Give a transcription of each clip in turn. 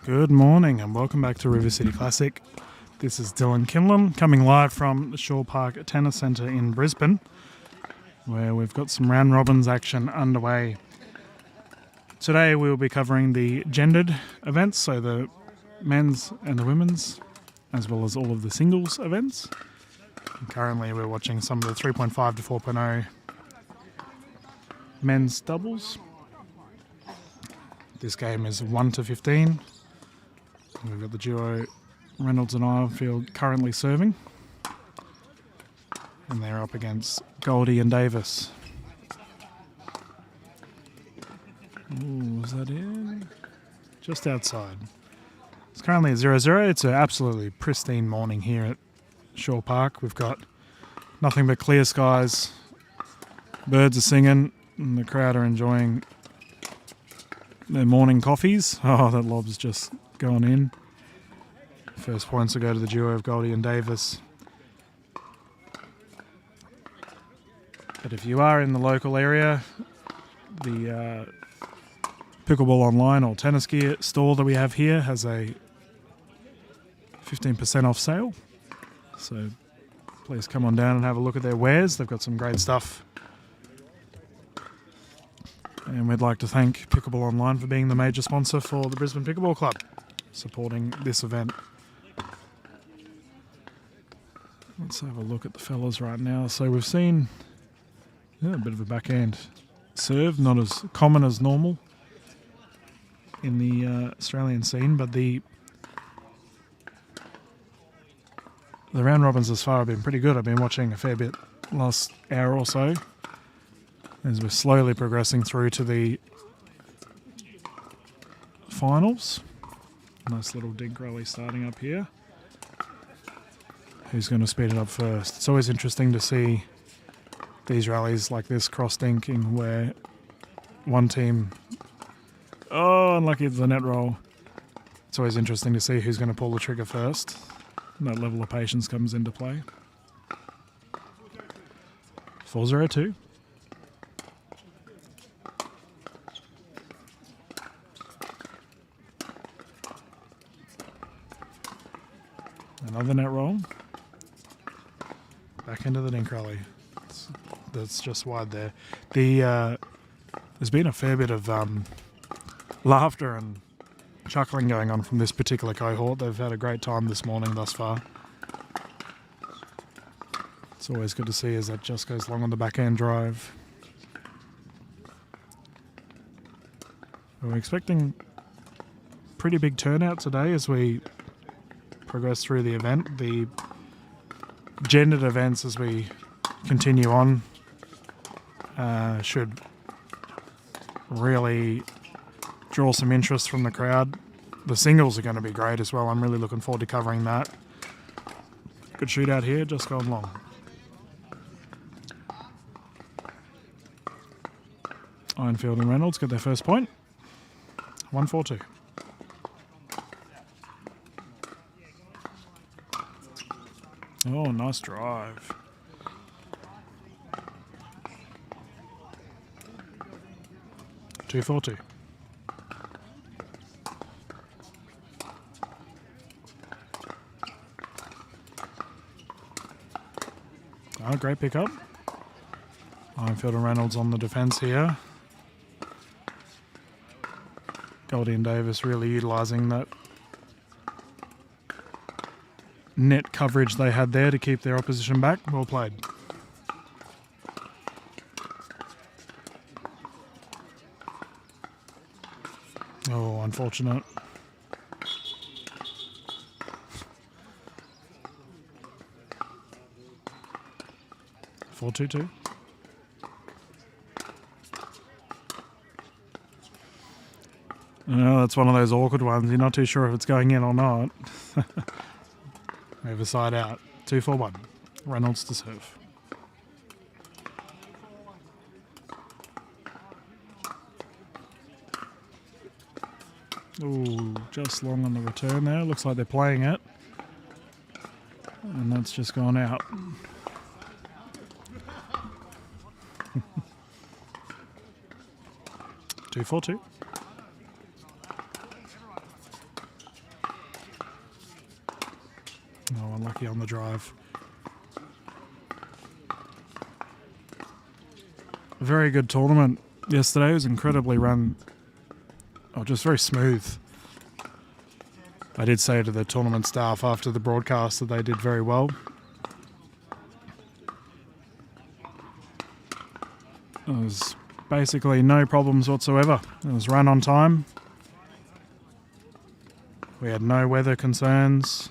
Good morning and welcome back to River City Classic. This is Dillon coming live from the Shaw Park Tennis Centre in Brisbane, where we've got some round robins action underway. Today we'll be covering the gendered events, so the men's and the women's, as well as all of the singles events. And currently we're watching some of the 3.5 to 4.0 men's doubles. This game is 1 to 15. We've got the duo Reynolds and Irefield currently serving. And they're up against Goldie and Davis. Ooh, was that in? Just outside. It's currently at 0-0. It's an absolutely pristine morning here at Shaw Park. We've got nothing but clear skies. Birds are singing and the crowd are enjoying their morning coffees. Oh, that lob's just gone in. First points will go to the duo of Goldie and Davis. But if you are in the local area, the Pickleball Online or tennis gear store that we have here has a 15% off sale. So please come on down and have a look at their wares. They've got some great stuff. And we'd like to thank Pickleball Online for being the major sponsor for the Brisbane Pickleball Club, supporting this event. Let's have a look at the fellas right now. So we've seen a bit of a backhand serve, not as common as normal in the Australian scene, but the round robins thus far have been pretty good. I've been watching a fair bit last hour or so, as we're slowly progressing through to the finals. Nice little dink rally starting up here. Who's going to speed it up first? It's always interesting to see these rallies like this cross-dinking where one team... Oh, unlucky it's the net roll. It's always interesting to see who's going to pull the trigger first. And that level of patience comes into play. 4-0-2. Another net roll. Back into the dink rally. That's just wide there. There's been a fair bit of laughter and chuckling going on from this particular cohort. They've had a great time this morning thus far. It's always good to see as that just goes long on the backhand drive. We're expecting pretty big turnout today as we progress through the event. The gendered events as we continue on should really draw some interest from the crowd. The singles are going to be great as well. I'm really looking forward to covering that. Good shootout here, just gone long. Ironfield and Reynolds get their first point. 1-4-2. Oh, nice drive. 2-4-2. Oh, great pickup. Ironfield and Reynolds on the defence here. Goldie and Davis really utilising that net coverage they had there to keep their opposition back. Well played. Oh, unfortunate. Four 2-2. Oh, that's one of those awkward ones. You're not too sure if it's going in or not. Over side out. 2-4-1. Reynolds to serve. Ooh, just long on the return there. Looks like they're playing it. And that's just gone out. 2-4-2. Oh, unlucky on the drive. A very good tournament yesterday. It was incredibly run. Oh, just very smooth. I did say to the tournament staff after the broadcast that they did very well. There was basically no problems whatsoever. It was run on time. We had no weather concerns.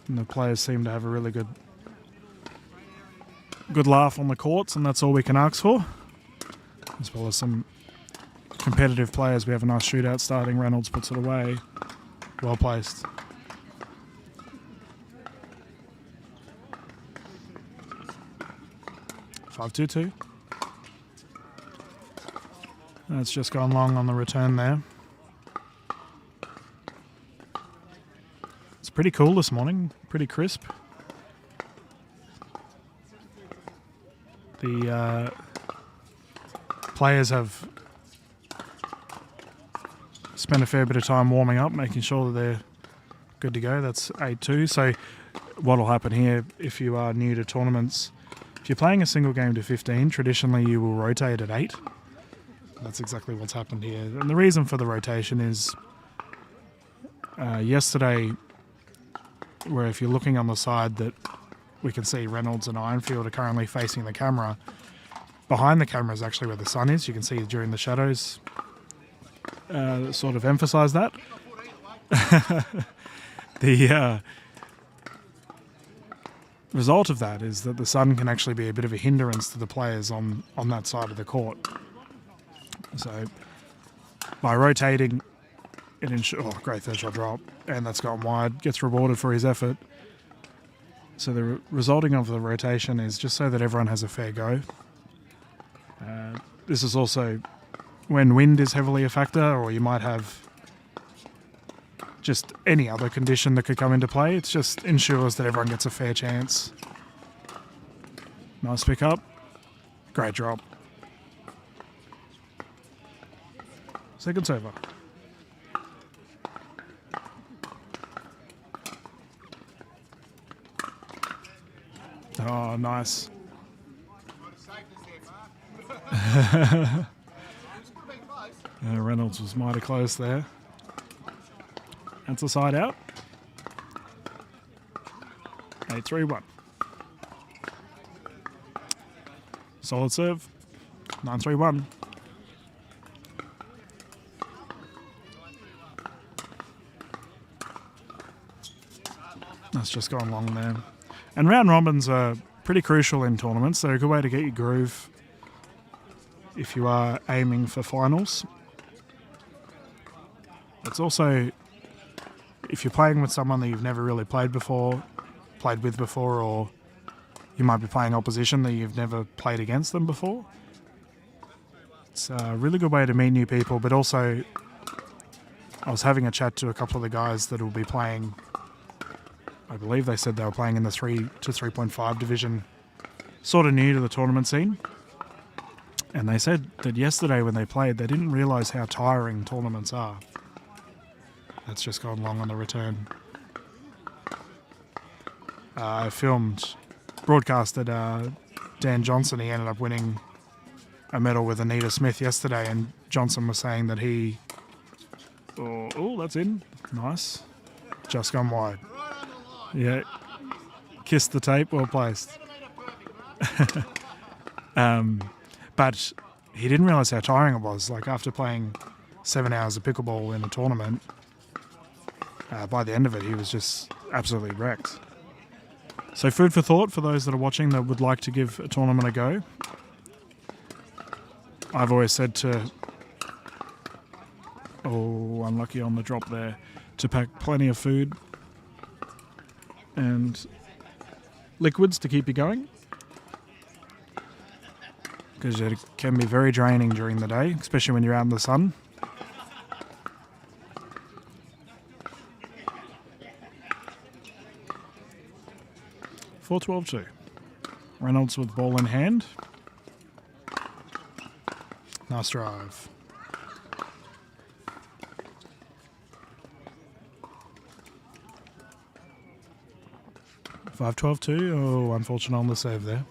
And the players seemed to have a really good laugh on the courts, and that's all we can ask for. As well as some competitive players. We have a nice shootout starting. Reynolds puts it away. Well placed. (5-2-2). That's just gone long on the return there. It's pretty cool this morning, pretty crisp. The players have spent a fair bit of time warming up, making sure that they're good to go. That's 8-2. So what will happen here, if you are new to tournaments, if you're playing a single game to 15, traditionally you will rotate at 8. That's exactly what's happened here. And the reason for the rotation is yesterday, where if you're looking on the side that we can see Reynolds and Ironfield are currently facing the camera, behind the camera is actually where the sun is. You can see during the shadows sort of emphasize that. The result of that is that the sun can actually be a bit of a hindrance to the players on that side of the court. So by rotating, it ensures... Oh, great third shot drop. And that's gone wide. Gets rewarded for his effort. So the resulting of the rotation is just so that everyone has a fair go. This is also when wind is heavily a factor, or you might have just any other condition that could come into play. It just ensures that everyone gets a fair chance. Nice pick up. Great drop. Second server. Oh, nice. Reynolds was mighty close there. That's a side out. 8-3-1. Solid serve. 9-3-1. That's just gone long there. And round robins are pretty crucial in tournaments. They're a good way to get your groove if you are aiming for finals. It's also, if you're playing with someone that you've never really played with before, or you might be playing opposition that you've never played against them before. It's a really good way to meet new people, but also I was having a chat to a couple of the guys that will be playing. I believe they said they were playing in the 3 to 3.5 division, sort of new to the tournament scene. And they said that yesterday when they played, they didn't realise how tiring tournaments are. That's just gone long on the return. I broadcasted Dan Johnson. He ended up winning a medal with Anita Smith yesterday, and Johnson was saying that he... Oh, that's in. Nice. Just gone wide. Yeah. Kissed the tape, well placed. But he didn't realise how tiring it was. Like, after playing 7 hours of pickleball in a tournament, by the end of it, he was just absolutely wrecked. So food for thought for those that are watching that would like to give a tournament a go. I've always said to... Oh, unlucky on the drop there. To pack plenty of food and liquids to keep you going, because it can be very draining during the day, especially when you're out in the sun. (4-12-2). Reynolds with ball in hand. Nice drive. 5-12-2. Oh, unfortunate on the save there.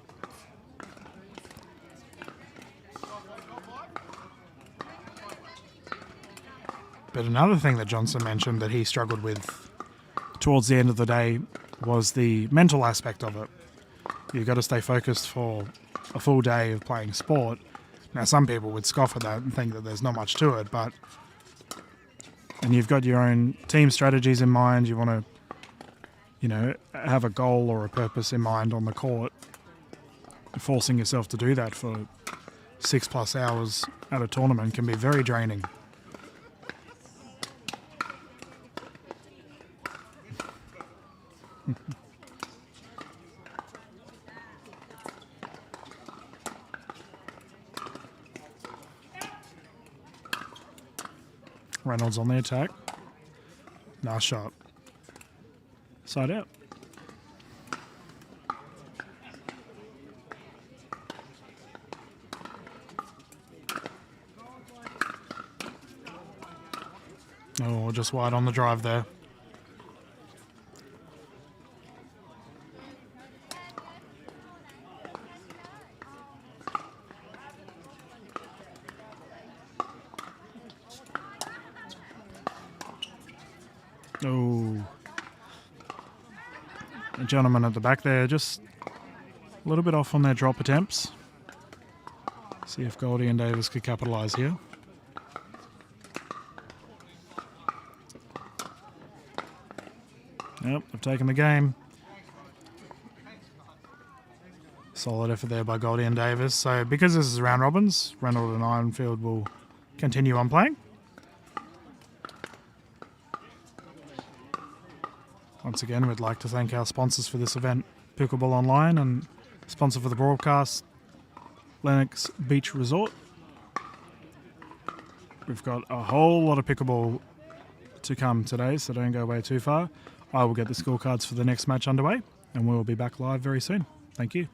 But another thing that Johnson mentioned that he struggled with towards the end of the day was the mental aspect of it. You've got to stay focused for a full day of playing sport. Now, some people would scoff at that and think that there's not much to it, and you've got your own team strategies in mind. You want to, have a goal or a purpose in mind on the court. Forcing yourself to do that for 6+ hours at a tournament can be very draining. Reynolds on the attack. Nice shot. Side out. Oh, just wide on the drive there. Oh, the gentleman at the back there just a little bit off on their drop attempts. See if Goldie and Davis could capitalise here. Yep, they've taken the game. Solid effort there by Goldie and Davis. So because this is round robins, Reynolds and Ironfield will continue on playing. Once again, we'd like to thank our sponsors for this event, Pickleball Online, and sponsor for the broadcast, Lennox Beach Resort. We've got a whole lot of pickleball to come today, so don't go away too far. I will get the scorecards for the next match underway, and we will be back live very soon. Thank you.